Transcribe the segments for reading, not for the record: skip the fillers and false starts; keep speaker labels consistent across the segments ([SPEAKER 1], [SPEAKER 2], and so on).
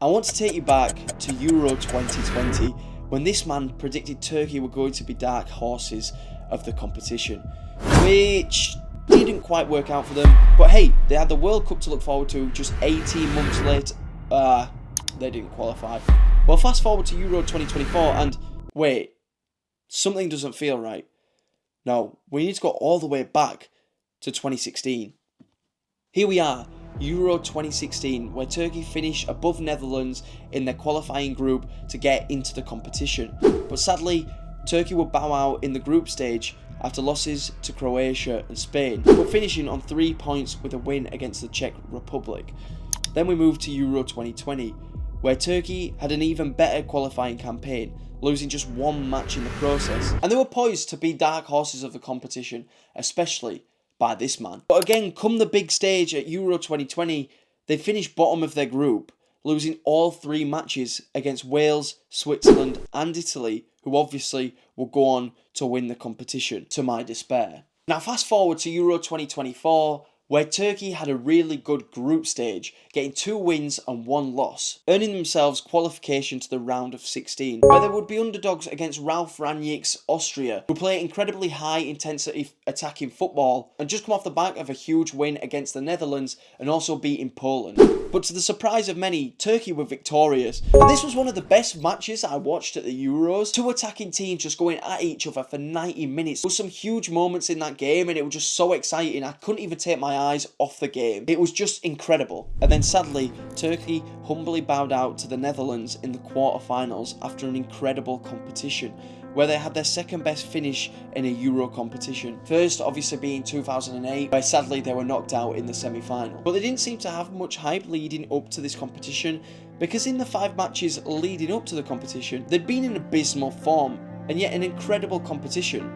[SPEAKER 1] I want to take you back to Euro 2020 when this man predicted Turkey were going to be dark horses of the competition, which didn't quite work out for them. But hey, they had the World Cup to look forward to just 18 months later. They didn't qualify. Well, fast forward to Euro 2024 and wait, something doesn't feel right. No, we need to go all the way back to 2016. Here we are, Euro 2016, where Turkey finished above Netherlands in their qualifying group to get into the competition. But sadly, Turkey would bow out in the group stage after losses to Croatia and Spain, but finishing on 3 points with a win against the Czech Republic. Then we moved to Euro 2020, where Turkey had an even better qualifying campaign, losing just one match in the process. And they were poised to be dark horses of the competition, especially by this man. But again, come the big stage at Euro 2020, they finished bottom of their group, losing all 3 matches against Wales, Switzerland and Italy, who obviously will go on to win the competition, to my despair. Now fast forward to Euro 2024, where Turkey had a really good group stage, getting 2 wins and 1 loss, earning themselves qualification to the round of 16, where they would be underdogs against Ralf Rangnick's Austria, who play incredibly high intensity attacking football, and just come off the back of a huge win against the Netherlands and also beating Poland. But to the surprise of many, Turkey were victorious, and this was one of the best matches I watched at the Euros. 2 attacking teams just going at each other for 90 minutes. There were some huge moments in that game and it was just so exciting. I couldn't even take my eyes off the game. It was just incredible. And then sadly, Turkey humbly bowed out to the Netherlands in the quarterfinals after an incredible competition, where they had their second best finish in a Euro competition. First obviously being 2008, where sadly they were knocked out in the semi-final. But they didn't seem to have much hype leading up to this competition, because in the 5 matches leading up to the competition, they'd been in abysmal form, and yet an incredible competition.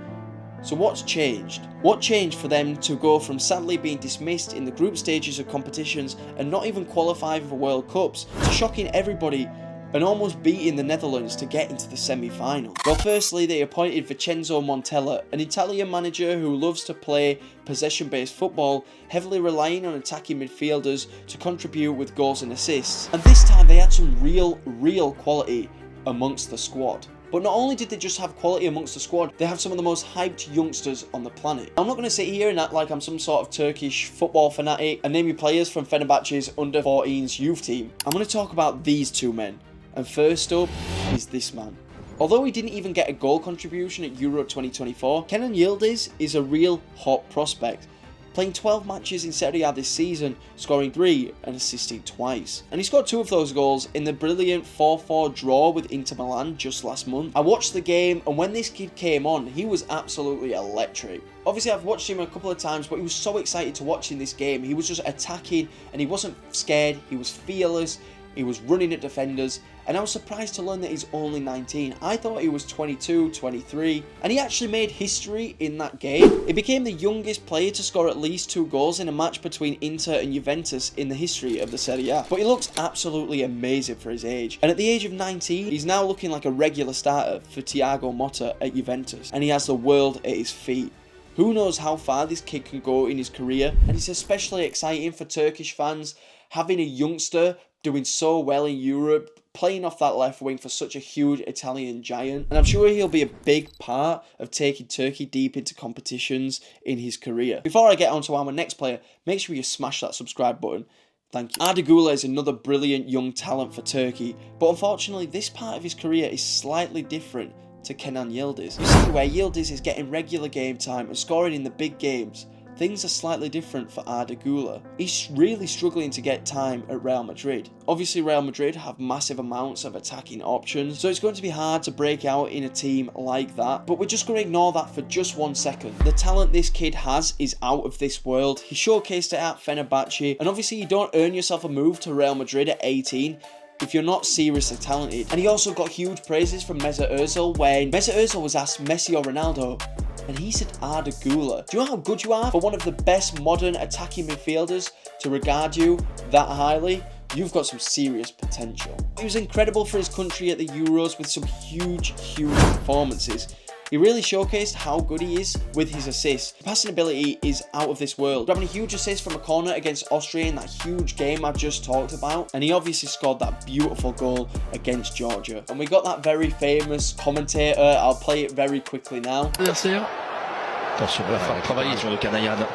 [SPEAKER 1] So what's changed? What changed for them to go from sadly being dismissed in the group stages of competitions and not even qualifying for World Cups, to shocking everybody and almost beating the Netherlands to get into the semi-final? Well, firstly, they appointed Vincenzo Montella, an Italian manager who loves to play possession-based football, heavily relying on attacking midfielders to contribute with goals and assists. And this time they had some real quality amongst the squad. But not only did they just have quality amongst the squad, they have some of the most hyped youngsters on the planet. I'm not going to sit here and act like I'm some sort of Turkish football fanatic and name you players from Fenerbahce's under-14s youth team. I'm going to talk about these 2 men. And first up is this man. Although he didn't even get a goal contribution at Euro 2024, Kenan Yildiz is a real hot prospect, playing 12 matches in Serie A this season, scoring 3 and assisting twice. And he scored 2 of those goals in the brilliant 4-4 draw with Inter Milan just last month. I watched the game, and when this kid came on, he was absolutely electric. Obviously I've watched him a couple of times, but he was so excited to watch in this game. He was just attacking and he wasn't scared, he was fearless. He was running at defenders, and I was surprised to learn that he's only 19. I thought he was 22, 23, and he actually made history in that game. He became the youngest player to score at least 2 goals in a match between Inter and Juventus in the history of the Serie A. But he looks absolutely amazing for his age. And at the age of 19, he's now looking like a regular starter for Thiago Motta at Juventus, and he has the world at his feet. Who knows how far this kid can go in his career, and it's especially exciting for Turkish fans, having a youngster doing so well in Europe, playing off that left wing for such a huge Italian giant. And I'm sure he'll be a big part of taking Turkey deep into competitions in his career. Before I get on to our next player, make sure you smash that subscribe button. Thank you. Arda Guler is another brilliant young talent for Turkey, but unfortunately this part of his career is slightly different to Kenan Yildiz. You see, where Yildiz is getting regular game time and scoring in the big games, things are slightly different for Arda Guler. He's really struggling to get time at Real Madrid. Obviously Real Madrid have massive amounts of attacking options, so it's going to be hard to break out in a team like that, but we're just going to ignore that for just 1 second. The talent this kid has is out of this world. He showcased it at Fenerbahce, and obviously you don't earn yourself a move to Real Madrid at 18 if you're not seriously talented. And he also got huge praises from Mesut Ozil when Mesut Ozil was asked Messi or Ronaldo, and he said Arda Guler. Do you know how good you are for one of the best modern attacking midfielders to regard you that highly? You've got some serious potential. He was incredible for his country at the Euros with some huge performances. He really showcased how good he is with his assists. Passing ability is out of this world, grabbing a huge assist from a corner against Austria in that huge game I've just talked about, and he obviously scored that beautiful goal against Georgia. And we got that very famous commentator, I'll play it very quickly now.
[SPEAKER 2] Attention, il va falloir travailler sur le canayade.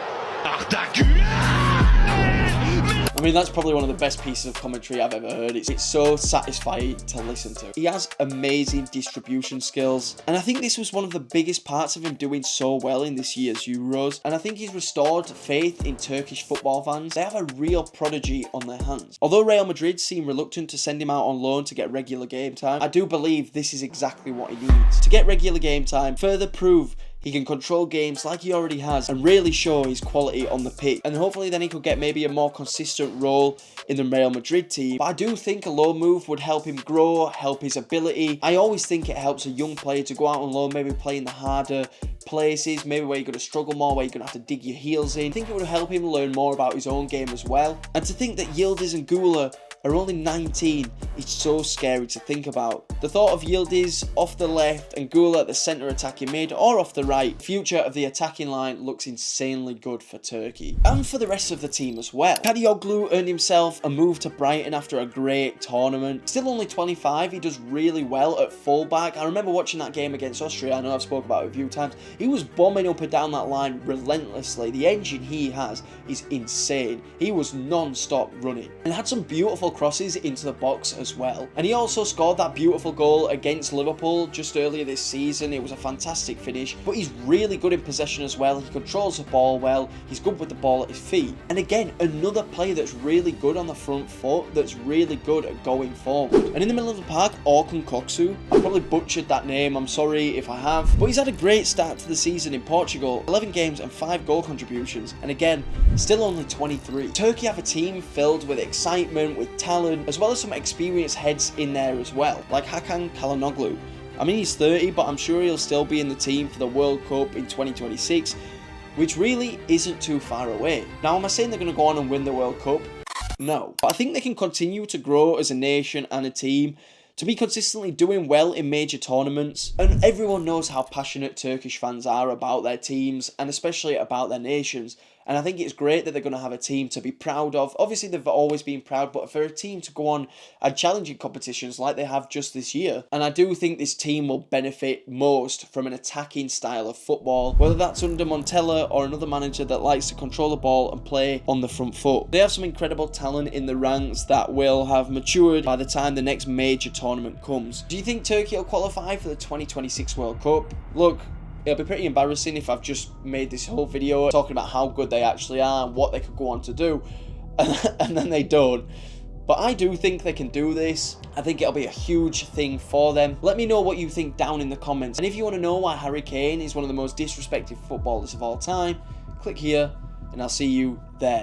[SPEAKER 2] Arda, Guler!
[SPEAKER 1] I mean, that's probably one of the best pieces of commentary I've ever heard. It's so satisfying to listen to. He has amazing distribution skills, and I think this was one of the biggest parts of him doing so well in this year's Euros, and I think he's restored faith in Turkish football fans. They have a real prodigy on their hands. Although Real Madrid seem reluctant to send him out on loan to get regular game time, I do believe this is exactly what he needs. To get regular game time, further prove he can control games like he already has and really show his quality on the pitch. And hopefully then he could get maybe a more consistent role in the Real Madrid team. But I do think a loan move would help him grow, help his ability. I always think it helps a young player to go out on loan, maybe play in the harder places, maybe where you're going to struggle more, where you're going to have to dig your heels in. I think it would help him learn more about his own game as well. And to think that Yildiz and Guler are only 19, it's so scary to think about. The thought of Yildiz off the left and Guler at the centre attacking mid or off the right, future of the attacking line looks insanely good for Turkey. And for the rest of the team as well. Kadioglu earned himself a move to Brighton after a great tournament. Still only 25, he does really well at fullback. I remember watching that game against Austria, I know I've spoken about it a few times. He was bombing up and down that line relentlessly. The engine he has is insane. He was non-stop running and had some beautiful crosses into the box as well. And he also scored that beautiful goal against Liverpool just earlier this season. It was a fantastic finish, but he's really good in possession as well. He controls the ball well, he's good with the ball at his feet. And again, another player that's really good on the front foot, that's really good at going forward. And in the middle of the park, Orkun Koksu. I probably butchered that name, I'm sorry if I have, but he's had a great start to the season in Portugal. 11 games and 5 goal contributions, and again, still only 23. Turkey have a team filled with excitement, with talent, as well as some experienced heads in there as well, like Hakan Çalhanoğlu. I mean, he's 30, but I'm sure he'll still be in the team for the World Cup in 2026, which really isn't too far away. Now, am I saying they're going to go on and win the World Cup? No, but I think they can continue to grow as a nation and a team, to be consistently doing well in major tournaments. And everyone knows how passionate Turkish fans are about their teams and especially about their nations. And I think it's great that they're going to have a team to be proud of. Obviously, they've always been proud, but for a team to go on and challenge in competitions like they have just this year. And I do think this team will benefit most from an attacking style of football, whether that's under Montella or another manager that likes to control the ball and play on the front foot. They have some incredible talent in the ranks that will have matured by the time the next major tournament comes. Do you think Turkey will qualify for the 2026 World Cup? Look, it'll be pretty embarrassing if I've just made this whole video talking about how good they actually are and what they could go on to do, and then they don't. But I do think they can do this. I think it'll be a huge thing for them. Let me know what you think down in the comments. And if you want to know why Harry Kane is one of the most disrespected footballers of all time, click here and I'll see you there.